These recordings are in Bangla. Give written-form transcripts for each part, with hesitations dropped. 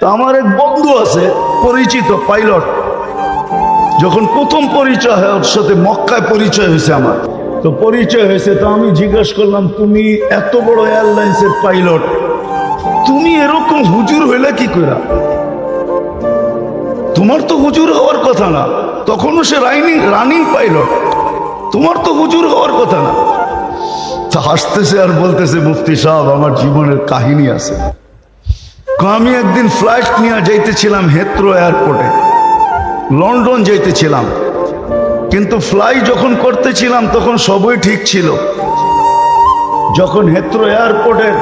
আমার এক বন্ধু আছে পরিচিত পাইলট, যখন প্রথম পরিচয় হয় ওর সাথে মক্কায় পরিচয় হয়েছে আমার, তো পরিচয় হয়েছে, তো আমি জিজ্ঞাসা করলাম তুমি এত বড় এয়ারলাইন্সের পাইলট, তুমি এরকম হুজুর হইলে কি করে? তোমার তো হুজুর হওয়ার কথা না, তখনও সে রানিং পাইলট, তোমার তো হুজুর হওয়ার কথা না। তা হাসতেছে আর বলতেছে মুফতি সাহেব আমার জীবনের কাহিনী আছে। আমি একদিন ফ্লাইট নিয়ে যাইতেছিলাম হেথ্রো এয়ারপোর্টে, লন্ডন যাইতেছিলাম, কিন্তু ফ্লাই যখন করতেছিলাম তখন সবই ঠিক ছিল। যখন হেথ্রো এয়ারপোর্টের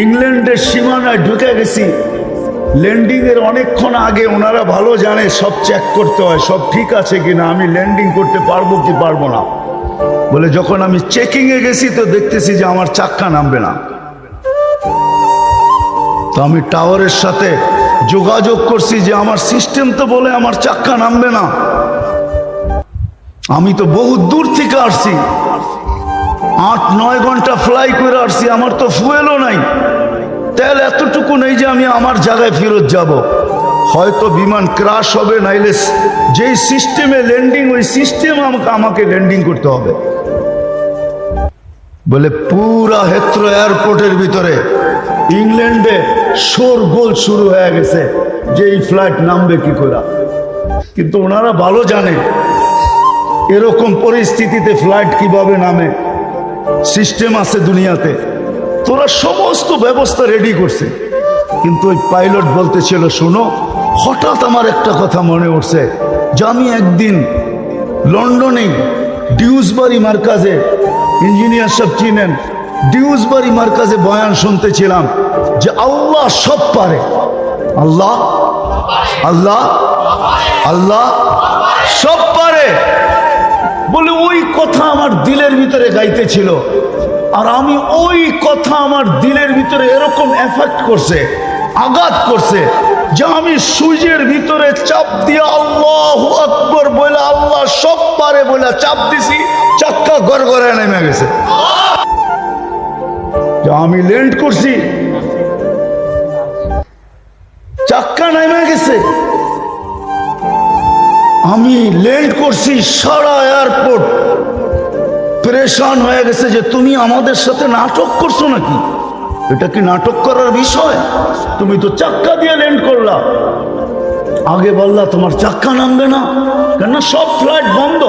ইংল্যান্ডের সীমানায় ঢুকে গেছি, ল্যান্ডিং এর অনেকক্ষণ আগে ওনারা ভালো জানে সব চেক করতে হয় সব ঠিক আছে কিনা, আমি ল্যান্ডিং করতে পারবো কি পারবো না। বলে যখন আমি চেকিং এ গেছি তো দেখতেছি যে আমার চাক্কা নামবে না। তো আমি টাওয়ারের সাথে যোগাযোগ করছি যে আমার সিস্টেম তো বলে আমার চাক্কা নামবে না, আমি তো বহু দূর থেকে আসছি, 8-9 ঘন্টা ফ্লাই করে আসছি, আমার তো ফুয়েলও নাই, তেল এতটুকু নেই যে আমি আমার জায়গায় ফেরত যাব। হয়তো বিমান ক্রাশ হবে, নাইলে যেই সিস্টেমে ল্যান্ডিং ওই সিস্টেম আমাকে ল্যান্ডিং করতে হবে। বলে পুরা হেথ্রো এয়ারপোর্টের ভিতরে ইংল্যান্ডে শোরগোল শুরু হয়ে গেছে যে এই ফ্লাইট নামবে কি করে। কিন্তু ওনারা ভালো জানে এরকম পরিস্থিতিতে ফ্লাইট কিভাবে নামে, সিস্টেম আছে দুনিয়াতে, তোরা সমস্ত ব্যবস্থা রেডি করছে। কিন্তু ওই পাইলট বলতেছিল শোনো, হঠাৎ আমার একটা কথা মনে উঠছে যে আমি একদিন লন্ডনে ডিউসবারি মার্কাজে, ইঞ্জিনিয়ার সব চিনেন, ডিউসবারি মার্কাজে বয়ান শুনতেছিলাম যে আল্লাহ সব পারে, আল্লাহ আল্লাহ আল্লাহ সব পারে। বলে ওই কথা আমার দিলের ভিতরে গাইতেছিল, আর আমি ওই কথা আমার দিলের ভিতরে এরকম এফেক্ট করছে, আঘাত করছে যে আমি সুইচের ভিতরে চাপ দিয়ে আল্লাহু আকবার বলে আল্লাহ সব পারে বলে চাপ দিছি, চাক্কা গড়গড়ায় নেমে গেছে। আমি ল্যান্ড করছি, চাক্কা নেমে গেছে, আমি ল্যান্ড করছি, সারা এয়ারপোর্ট পরেশান হয়ে গেছে যে তুমি আমাদের সাথে নাটক করছো নাকি, এটা কি নাটক করার বিষয়? তুমি তো চাক্কা দিয়ে ল্যান্ড করলা, আগে বললা তোমার চাক্কা নামবে না, কেন সব ফ্লাইট বন্ধ।